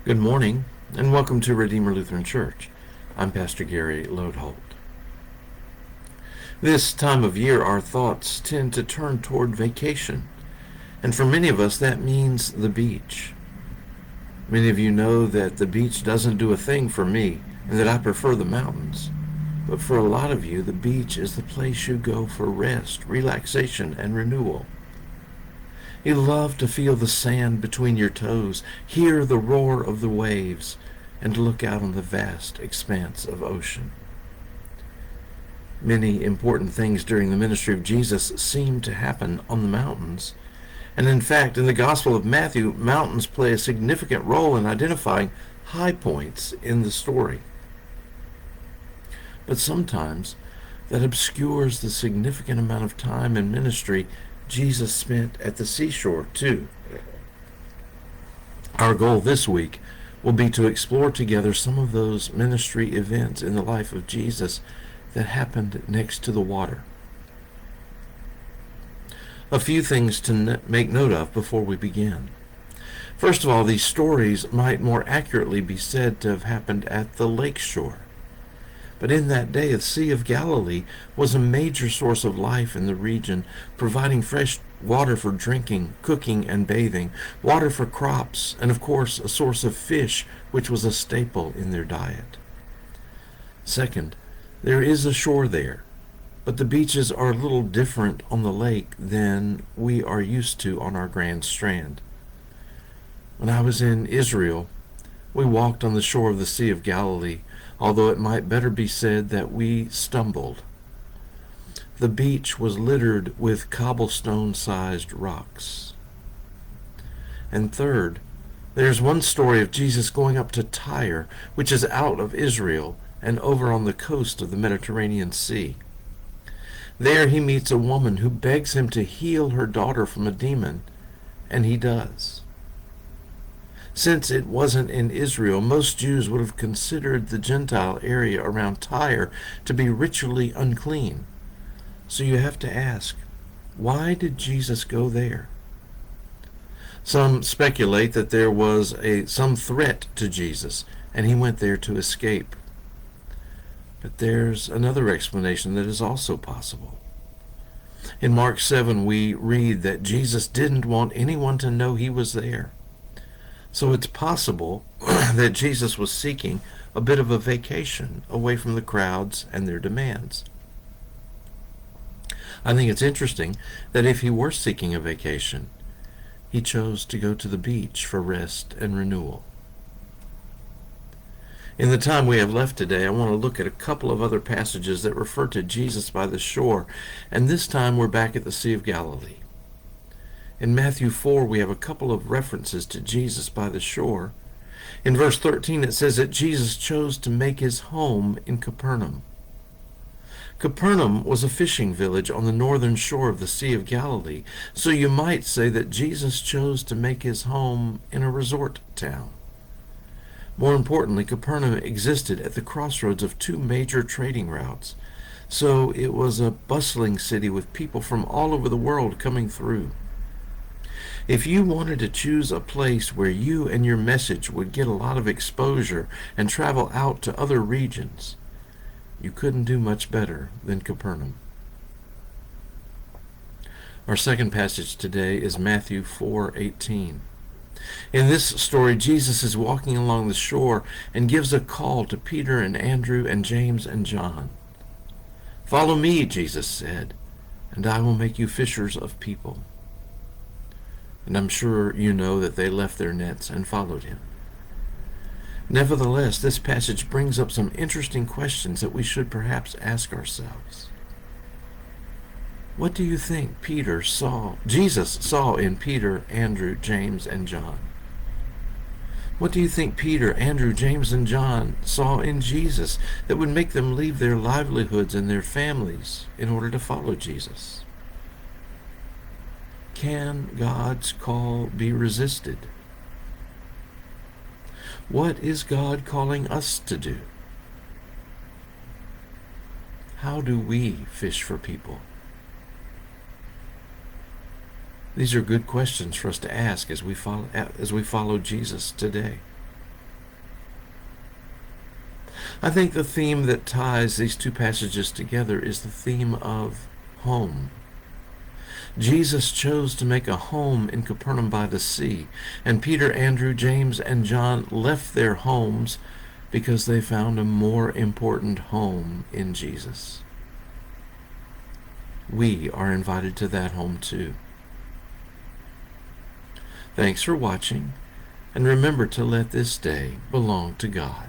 Good morning, and welcome to Redeemer Lutheran Church. I'm Pastor Gary Lodeholt. This time of year, our thoughts tend to turn toward vacation, and for many of us, that means the beach. Many of you know that the beach doesn't do a thing for me, and that I prefer the mountains. But for a lot of you, the beach is the place you go for rest, relaxation, and renewal. You love to feel the sand between your toes, hear the roar of the waves, and to look out on the vast expanse of ocean. Many important things during the ministry of Jesus seem to happen on the mountains. And in fact, in the Gospel of Matthew, mountains play a significant role in identifying high points in the story. But sometimes that obscures the significant amount of time in ministry Jesus spent at the seashore, too. Our goal this week will be to explore together some of those ministry events in the life of Jesus that happened next to the water. A few things to make note of before we begin. First of all, these stories might more accurately be said to have happened at the lake shore. But in that day, the Sea of Galilee was a major source of life in the region, providing fresh water for drinking, cooking, and bathing, water for crops, and of course a source of fish, which was a staple in their diet. Second, there is a shore there, but the beaches are a little different on the lake than we are used to on our Grand Strand. When I was in Israel, we walked on the shore of the Sea of Galilee, although it might better be said that we stumbled. The beach was littered with cobblestone-sized rocks. And third, there's one story of Jesus going up to Tyre, which is out of Israel and over on the coast of the Mediterranean Sea. There he meets a woman who begs him to heal her daughter from a demon, and he does. Since it wasn't in Israel, most Jews would have considered the Gentile area around Tyre to be ritually unclean. So you have to ask, why did Jesus go there? Some speculate that there was some threat to Jesus, and he went there to escape. But there's another explanation that is also possible. In Mark 7, we read that Jesus didn't want anyone to know he was there. So it's possible that Jesus was seeking a bit of a vacation away from the crowds and their demands. I think it's interesting that if he were seeking a vacation, he chose to go to the beach for rest and renewal. In the time we have left today, I want to look at a couple of other passages that refer to Jesus by the shore, and this time we're back at the Sea of Galilee. In Matthew 4, we have a couple of references to Jesus by the shore. In verse 13, it says that Jesus chose to make his home in Capernaum. Capernaum was a fishing village on the northern shore of the Sea of Galilee, so you might say that Jesus chose to make his home in a resort town. More importantly, Capernaum existed at the crossroads of two major trading routes, so it was a bustling city with people from all over the world coming through. If you wanted to choose a place where you and your message would get a lot of exposure and travel out to other regions, you couldn't do much better than Capernaum. Our second passage today is Matthew 4:18. In this story, Jesus is walking along the shore and gives a call to Peter and Andrew and James and John. "Follow me," Jesus said, "and I will make you fishers of people." And I'm sure you know that they left their nets and followed him. Nevertheless, this passage brings up some interesting questions that we should perhaps ask ourselves. What do you think Jesus saw in Peter, Andrew, James, and John? What do you think Peter, Andrew, James, and John saw in Jesus that would make them leave their livelihoods and their families in order to follow Jesus? Can God's call be resisted? What is God calling us to do? How do we fish for people? These are good questions for us to ask as we follow Jesus today. I think the theme that ties these two passages together is the theme of home. Jesus chose to make a home in Capernaum by the sea, and Peter, Andrew, James, and John left their homes because they found a more important home in Jesus. We are invited to that home too. Thanks for watching, and remember to let this day belong to God.